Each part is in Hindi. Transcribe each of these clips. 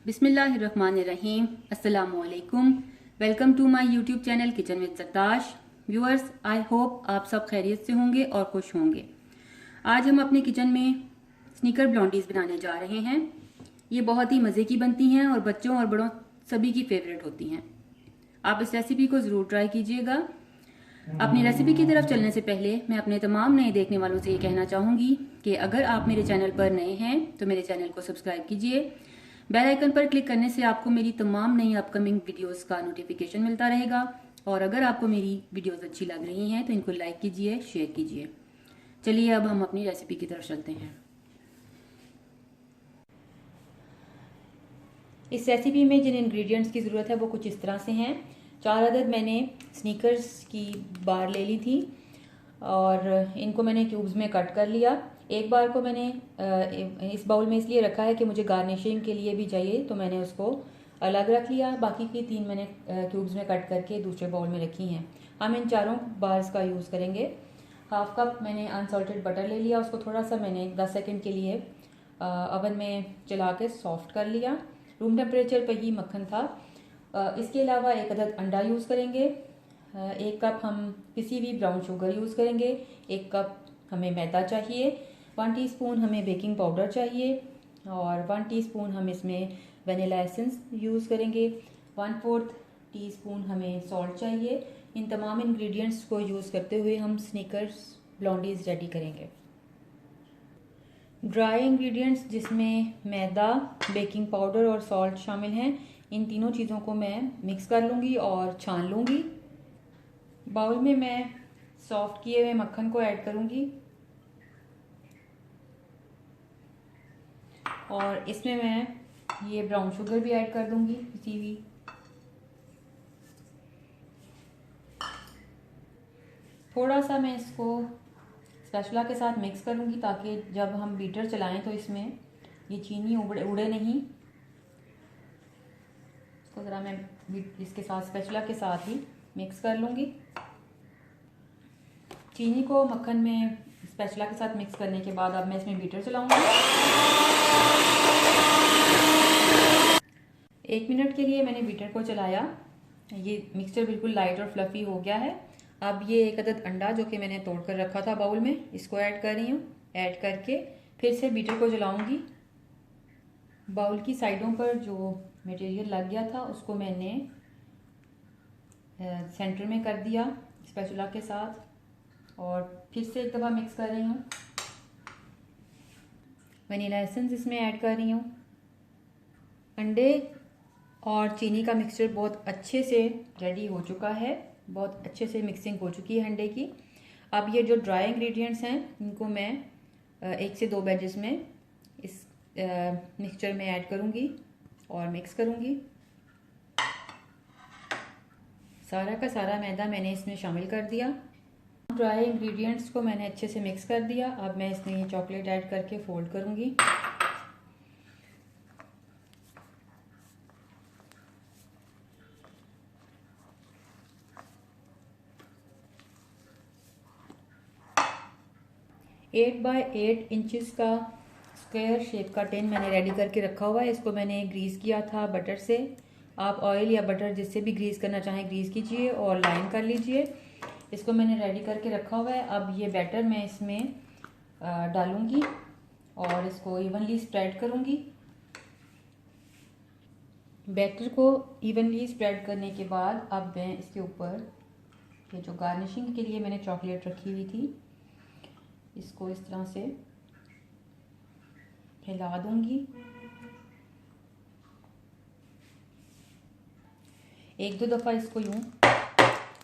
बिस्मिल्लाहिर्रहमानिर्रहीम। अस्सलामुअलैकुम। Welcome to my YouTube channel kitchen with Sartash. Viewers, I hope आप सब खैरियत से होंगे और खुश होंगे। आज हम अपने किचन में स्नीकर ब्लॉन्डीज बनाने जा रहे हैं। ये बहुत ही मज़े की बनती हैं और बच्चों और बड़ों सभी की फेवरेट होती हैं। आप इस रेसिपी को ज़रूर ट्राई कीजिएगा। अपनी रेसिपी की तरफ चलने से पहले मैं अपने तमाम नए देखने वालों से ये कहना चाहूँगी कि अगर आप मेरे चैनल पर नए हैं तो मेरे चैनल को सब्सक्राइब कीजिए। बेल आइकन पर क्लिक करने से आपको मेरी तमाम नई अपकमिंग वीडियोस का नोटिफिकेशन मिलता रहेगा। और अगर आपको मेरी वीडियोस अच्छी लग रही हैं तो इनको लाइक कीजिए, शेयर कीजिए। चलिए अब हम अपनी रेसिपी की तरफ चलते हैं। इस रेसिपी में जिन इंग्रेडिएंट्स की ज़रूरत है वो कुछ इस तरह से हैं। 4 अदद मैंने स्नीकर्स की बार ले ली थी और इनको मैंने क्यूब्स में कट कर लिया। एक बार को मैंने इस बाउल में इसलिए रखा है कि मुझे गार्निशिंग के लिए भी चाहिए, तो मैंने उसको अलग रख लिया। बाकी की 3 मैंने क्यूब्स में कट करके दूसरे बाउल में रखी हैं। हम इन चारों बार्स का यूज़ करेंगे। हाफ कप मैंने अनसॉल्टेड बटर ले लिया, उसको थोड़ा सा मैंने 10 सेकेंड के लिए ओवन में चला के सॉफ्ट कर लिया। रूम टेम्परेचर पर ही मक्खन था। इसके अलावा 1 अदद अंडा यूज़ करेंगे। 1 कप हम किसी भी ब्राउन शुगर यूज़ करेंगे। 1 कप हमें मैदा चाहिए। 1 टीस्पून हमें बेकिंग पाउडर चाहिए और 1 टीस्पून हम इसमें वनीला एसेंस यूज़ करेंगे। 1/4 टीस्पून हमें सॉल्ट चाहिए। इन तमाम इंग्रेडिएंट्स को यूज़ करते हुए हम स्नीकर्स ब्लॉन्डीज रेडी करेंगे। ड्राई इंग्रेडिएंट्स जिसमें मैदा, बेकिंग पाउडर और सॉल्ट शामिल हैं, इन तीनों चीज़ों को मैं मिक्स कर लूँगी और छान लूँगी। बाउल में मैं सॉफ्ट किए हुए मक्खन को ऐड करूँगी और इसमें मैं ये ब्राउन शुगर भी ऐड कर दूँगी किसी भी। थोड़ा सा मैं इसको स्पैचुला के साथ मिक्स करूँगी ताकि जब हम बीटर चलाएं तो इसमें ये चीनी उड़े नहीं। इसको ज़रा मैं इसके साथ स्पैचुला के साथ ही मिक्स कर लूँगी। चीनी को मक्खन में स्पैचुला के साथ मिक्स करने के बाद अब मैं इसमें बीटर चलाऊँगी। 1 मिनट के लिए मैंने बीटर को चलाया। ये मिक्सचर बिल्कुल लाइट और फ्लफ़ी हो गया है। अब ये 1 अदद अंडा जो कि मैंने तोड़ कर रखा था बाउल में, इसको ऐड कर रही हूँ। ऐड करके फिर से बीटर को जलाऊंगी। बाउल की साइडों पर जो मटेरियल लग गया था उसको मैंने सेंटर में कर दिया स्पैचुला के साथ और फिर से एक दफ़ा मिक्स कर रही हूँ। वनीला एसेंस इसमें ऐड कर रही हूँ। अंडे और चीनी का मिक्सचर बहुत अच्छे से रेडी हो चुका है। बहुत अच्छे से मिक्सिंग हो चुकी है अंडे की। अब ये जो ड्राई इंग्रेडिएंट्स हैं इनको मैं 1 से 2 बैचेस में इस मिक्सचर में ऐड करूँगी और मिक्स करूँगी। सारा का सारा मैदा मैंने इसमें शामिल कर दिया। ड्राई इंग्रेडिएंट्स को मैंने अच्छे से मिक्स कर दिया। अब मैं इसमें ये चॉकलेट ऐड करके फोल्ड करूँगी। एट बाय 8 इंचज़ का स्क्वायर शेप का टिन मैंने रेडी करके रखा हुआ है। इसको मैंने ग्रीस किया था बटर से। आप ऑयल या बटर जिससे भी ग्रीस करना चाहें ग्रीस कीजिए और लाइन कर लीजिए। इसको मैंने रेडी करके रखा हुआ है। अब ये बैटर मैं इसमें डालूंगी और इसको इवनली स्प्रेड करूंगी। बैटर को इवनली स्प्रेड करने के बाद अब मैं इसके ऊपर ये जो गार्निशिंग के लिए मैंने चॉकलेट रखी हुई थी इसको इस तरह से हिला दूंगी। 1-2 दफ़ा इसको यूँ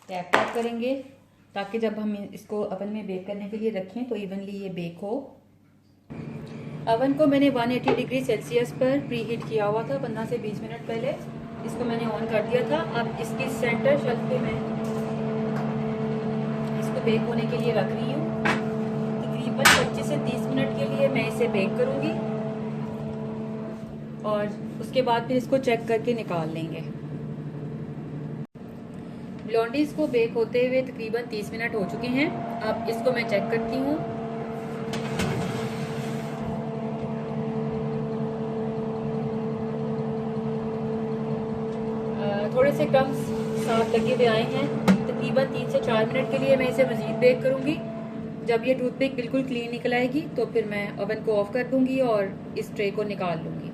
टैप करेंगे ताकि जब हम इसको ओवन में बेक करने के लिए रखें तो इवनली ये बेक हो। ओवन को मैंने 180 डिग्री सेल्सियस पर प्री हीट किया हुआ था 15 से 20 मिनट पहले। इसको मैंने ऑन कर दिया था। अब इसकी सेंटर शेल्फ पे मैं इसको बेक होने के लिए रख रही हूँ। तकरीबन 25 से 30 मिनट के लिए मैं इसे बेक करूँगी और उसके बाद फिर इसको चेक करके निकाल लेंगे। ब्लॉन्डीज को बेक होते हुए तकरीबन 30 मिनट हो चुके हैं। अब इसको मैं चेक करती हूँ। में से क्रम्स साफ लगे हुए आए हैं। तकरीबन 3 से 4 मिनट के लिए मैं इसे मज़ीद बेक करूंगी। जब ये टूथपिक बिल्कुल क्लीन निकल आएगी तो फिर मैं ओवन को ऑफ कर दूंगी और इस ट्रे को निकाल लूंगी।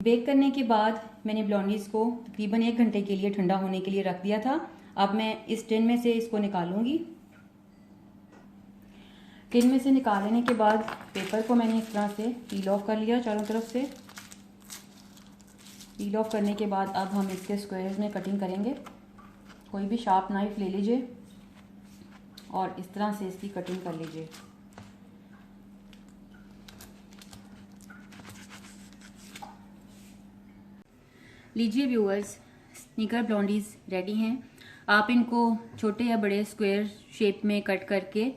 बेक करने के बाद मैंने ब्लाउनीज को तकरीबन 1 घंटे के लिए ठंडा होने के लिए रख दिया था। अब मैं इस टिन में से इसको निकालूंगी। टिन में से निकाल लेने के बाद पेपर को मैंने इस तरह से पील ऑफ कर लिया चारों तरफ से। पील ऑफ करने के बाद अब हम इसके स्क्वायर्स में कटिंग करेंगे। कोई भी शार्प नाइफ ले लीजिए और इस तरह से इसकी कटिंग कर लीजिए। लीजिए व्यूअर्स, स्नीकर ब्लॉन्डीज रेडी हैं। आप इनको छोटे या बड़े स्क्वायर शेप में कट करके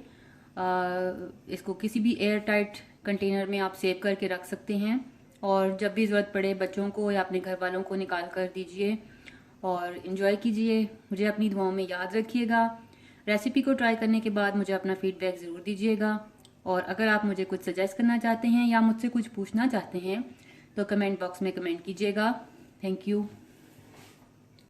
इसको किसी भी एयर टाइट कंटेनर में आप सेव करके रख सकते हैं और जब भी ज़रूरत पड़े बच्चों को या अपने घर वालों को निकाल कर दीजिए और इन्जॉय कीजिए। मुझे अपनी दुआओं में याद रखिएगा। रेसिपी को ट्राई करने के बाद मुझे अपना फीडबैक ज़रूर दीजिएगा और अगर आप मुझे कुछ सजेस्ट करना चाहते हैं या मुझसे कुछ पूछना चाहते हैं तो कमेंट बॉक्स में कमेंट कीजिएगा। Thank you.